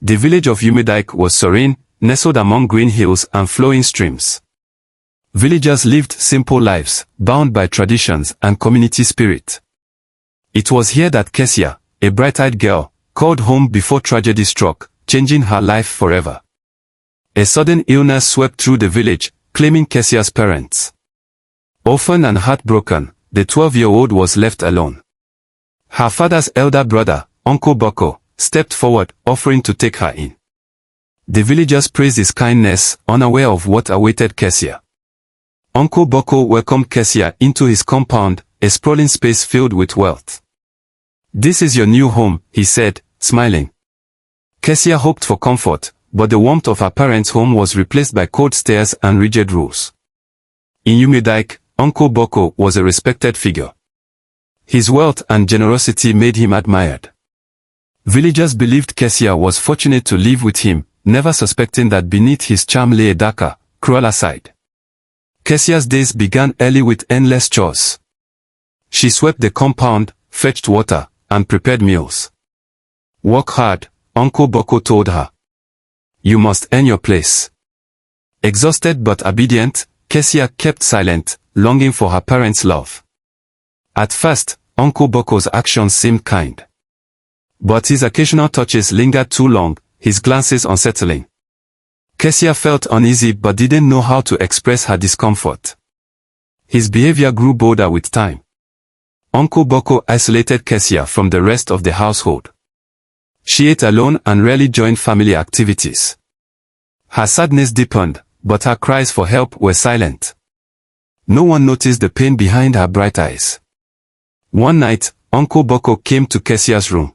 The village of Umidike was serene, nestled among green hills and flowing streams. Villagers lived simple lives, bound by traditions and community spirit. It was here that Kessia, a bright-eyed girl, called home before tragedy struck, changing her life forever. A sudden illness swept through the village, claiming Kessia's parents. Orphaned and heartbroken, the 12-year-old was left alone. Her father's elder brother, Uncle Bako, stepped forward, offering to take her in. The villagers praised his kindness, unaware of what awaited Kessia. Uncle Bako welcomed Kessia into his compound, a sprawling space filled with wealth. "This is your new home," he said, smiling. Kessia hoped for comfort, but the warmth of her parents' home was replaced by cold stares and rigid rules. In Umidike, Uncle Bako was a respected figure. His wealth and generosity made him admired. Villagers believed Kessia was fortunate to live with him, never suspecting that beneath his charm lay a darker, crueler side. Kessia's days began early with endless chores. She swept the compound, fetched water, and prepared meals. "Work hard," Uncle Bako told her. "You must earn your place." Exhausted but obedient, Kessia kept silent, longing for her parents' love. At first, Uncle Bako's actions seemed kind. But his occasional touches lingered too long, his glances unsettling. Kessia felt uneasy but didn't know how to express her discomfort. His behavior grew bolder with time. Uncle Bako isolated Kessia from the rest of the household. She ate alone and rarely joined family activities. Her sadness deepened, but her cries for help were silent. No one noticed the pain behind her bright eyes. One night, Uncle Bako came to Kessia's room.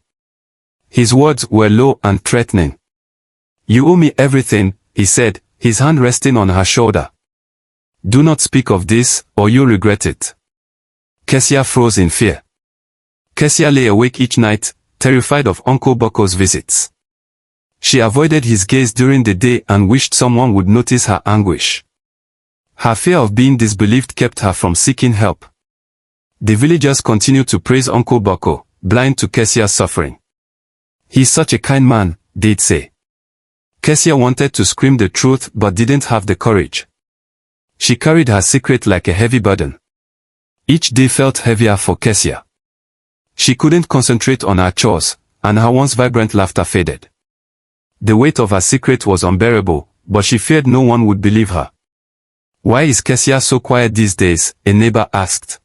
His words were low and threatening. "You owe me everything," he said, his hand resting on her shoulder. "Do not speak of this, or you'll regret it." Kessia froze in fear. Kessia lay awake each night, terrified of Uncle Bako's visits. She avoided his gaze during the day and wished someone would notice her anguish. Her fear of being disbelieved kept her from seeking help. The villagers continued to praise Uncle Bako, blind to Kessia's suffering. "He's such a kind man," they'd say. Kessia wanted to scream the truth but didn't have the courage. She carried her secret like a heavy burden. Each day felt heavier for Kessia. She couldn't concentrate on her chores, and her once vibrant laughter faded. The weight of her secret was unbearable, but she feared no one would believe her. "Why is Kessia so quiet these days?" a neighbor asked.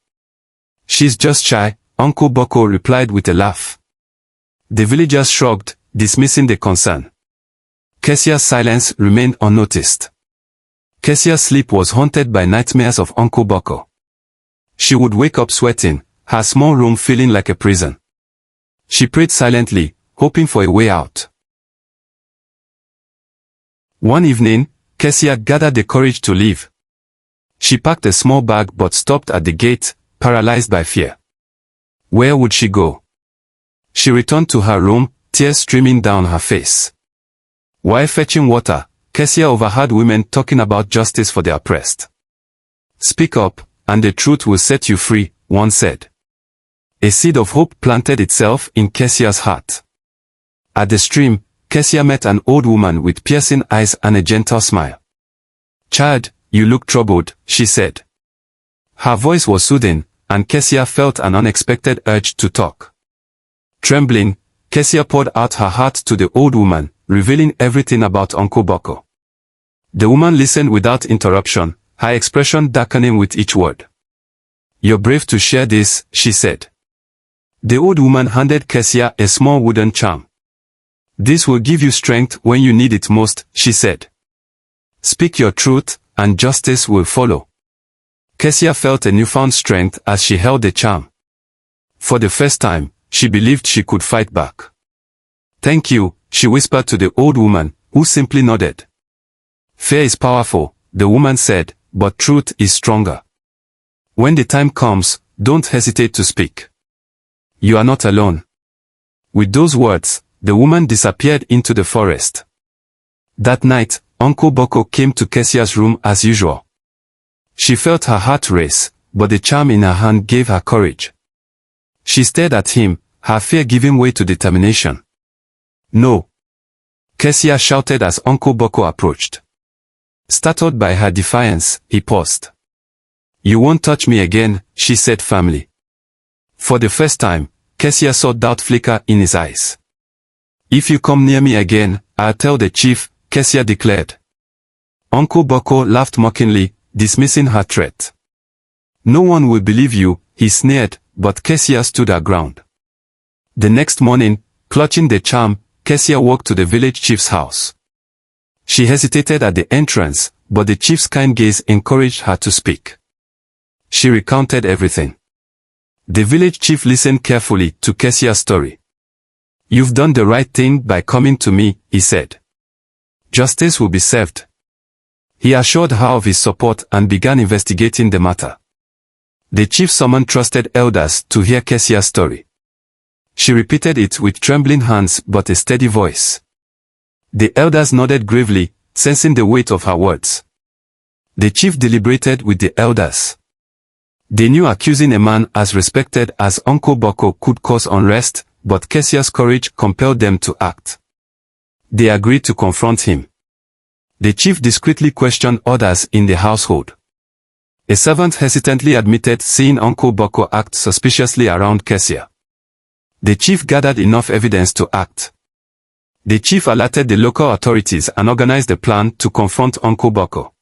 "She's just shy," Uncle Bako replied with a laugh. The villagers shrugged, dismissing the concern. Kessia's silence remained unnoticed. Kessia's sleep was haunted by nightmares of Uncle Bako. She would wake up sweating, her small room feeling like a prison. She prayed silently, hoping for a way out. One evening, Kessia gathered the courage to leave. She packed a small bag but stopped at the gate, paralyzed by fear. Where would she go? She returned to her room, tears streaming down her face. While fetching water, Kessia overheard women talking about justice for the oppressed. "Speak up, and the truth will set you free," one said. A seed of hope planted itself in Kessia's heart. At the stream, Kessia met an old woman with piercing eyes and a gentle smile. "Child, you look troubled," she said. Her voice was soothing, and Kessia felt an unexpected urge to talk. Trembling, Kessia poured out her heart to the old woman, revealing everything about Uncle Bako. The woman listened without interruption, her expression darkening with each word. "You're brave to share this," she said. The old woman handed Kessia a small wooden charm. "This will give you strength when you need it most," she said. "Speak your truth, and justice will follow." Kessia felt a newfound strength as she held the charm. For the first time, she believed she could fight back. "Thank you," she whispered to the old woman, who simply nodded. "Fear is powerful," the woman said, "but truth is stronger. When the time comes, don't hesitate to speak. You are not alone." With those words, the woman disappeared into the forest. That night, Uncle Bako came to Kessia's room as usual. She felt her heart race, but the charm in her hand gave her courage. She stared at him, her fear giving way to determination. "No." Kesia shouted as Uncle Bako approached. Startled by her defiance, he paused. "You won't touch me again," she said firmly. For the first time, Kesia saw doubt flicker in his eyes. "If you come near me again, I'll tell the chief," Kesia declared. Uncle Bako laughed mockingly, dismissing her threat. "No one will believe you," he sneered, but Kesia stood her ground. The next morning, clutching the charm, Kesia walked to the village chief's house. She hesitated at the entrance, but the chief's kind gaze encouraged her to speak. She recounted everything. The village chief listened carefully to Kesia's story. "You've done the right thing by coming to me," he said. "Justice will be served." He assured her of his support and began investigating the matter. The chief summoned trusted elders to hear Kesia's story. She repeated it with trembling hands but a steady voice. The elders nodded gravely, sensing the weight of her words. The chief deliberated with the elders. They knew accusing a man as respected as Uncle Bako could cause unrest, but Kesia's courage compelled them to act. They agreed to confront him. The chief discreetly questioned others in the household. A servant hesitantly admitted seeing Uncle Bako act suspiciously around Kesia. The chief gathered enough evidence to act. The chief alerted the local authorities and organized a plan to confront Uncle Bako.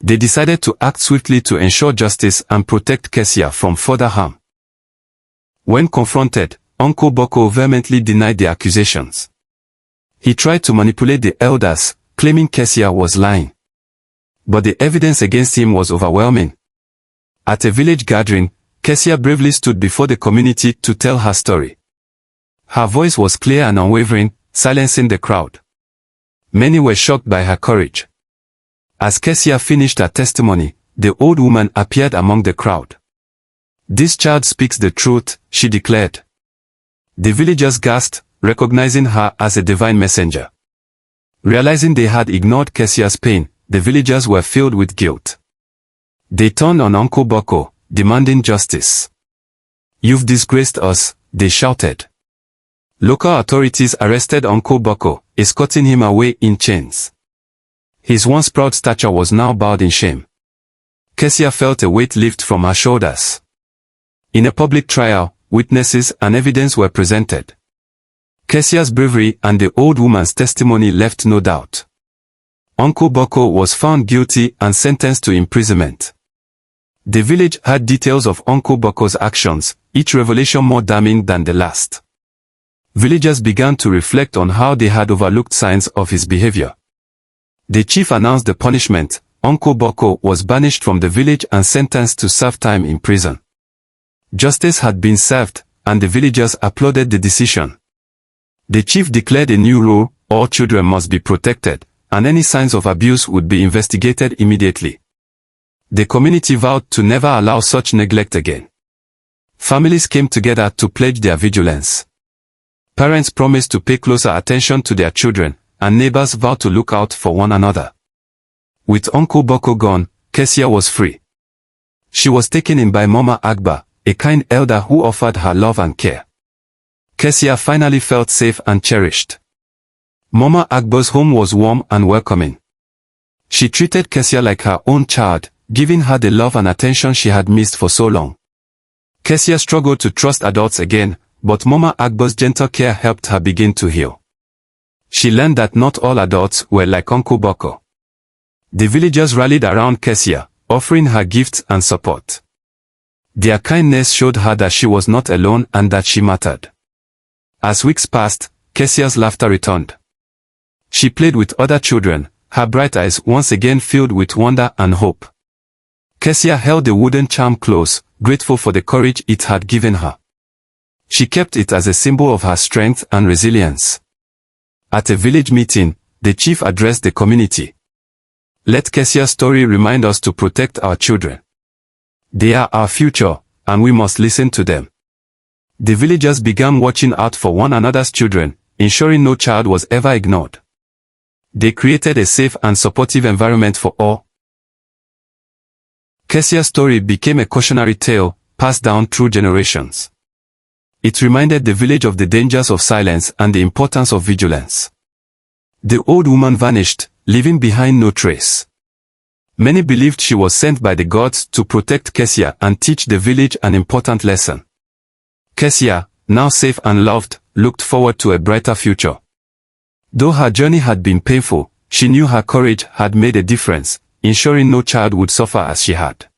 They decided to act swiftly to ensure justice and protect Kesia from further harm. When confronted, Uncle Bako vehemently denied the accusations. He tried to manipulate the elders, claiming Kesia was lying. But the evidence against him was overwhelming. At a village gathering, Kesia bravely stood before the community to tell her story. Her voice was clear and unwavering, silencing the crowd. Many were shocked by her courage. As Kesia finished her testimony, the old woman appeared among the crowd. "This child speaks the truth," she declared. The villagers gasped, recognizing her as a divine messenger. Realizing they had ignored Kesia's pain, the villagers were filled with guilt. They turned on Uncle Bako, demanding justice. "You've disgraced us," they shouted. Local authorities arrested Uncle Bako, escorting him away in chains. His once proud stature was now bowed in shame. Kesia felt a weight lift from her shoulders. In a public trial, witnesses and evidence were presented. Kesia's bravery and the old woman's testimony left no doubt. Uncle Bako was found guilty and sentenced to imprisonment. The village had details of Uncle Bako's actions, each revelation more damning than the last. Villagers began to reflect on how they had overlooked signs of his behavior. The chief announced the punishment. Uncle Bako was banished from the village and sentenced to serve time in prison. Justice had been served, and the villagers applauded the decision. The chief declared a new rule: all children must be protected, and any signs of abuse would be investigated immediately. The community vowed to never allow such neglect again. Families came together to pledge their vigilance. Parents promised to pay closer attention to their children, and neighbors vowed to look out for one another. With Uncle Bako gone, Kesia was free. She was taken in by Mama Agba, a kind elder who offered her love and care. Kesia finally felt safe and cherished. Mama Agba's home was warm and welcoming. She treated Kesia like her own child, giving her the love and attention she had missed for so long. Kesia struggled to trust adults again, but Mama Agba's gentle care helped her begin to heal. She learned that not all adults were like Uncle Bako. The villagers rallied around Kesia, offering her gifts and support. Their kindness showed her that she was not alone and that she mattered. As weeks passed, Kesia's laughter returned. She played with other children, her bright eyes once again filled with wonder and hope. Kesia held the wooden charm close, grateful for the courage it had given her. She kept it as a symbol of her strength and resilience. At a village meeting, the chief addressed the community. "Let Kesia's story remind us to protect our children. They are our future, and we must listen to them." The villagers began watching out for one another's children, ensuring no child was ever ignored. They created a safe and supportive environment for all. Kesia's story became a cautionary tale, passed down through generations. It reminded the village of the dangers of silence and the importance of vigilance. The old woman vanished, leaving behind no trace. Many believed she was sent by the gods to protect Kesia and teach the village an important lesson. Kesia, now safe and loved, looked forward to a brighter future. Though her journey had been painful, she knew her courage had made a difference, ensuring no child would suffer as she had.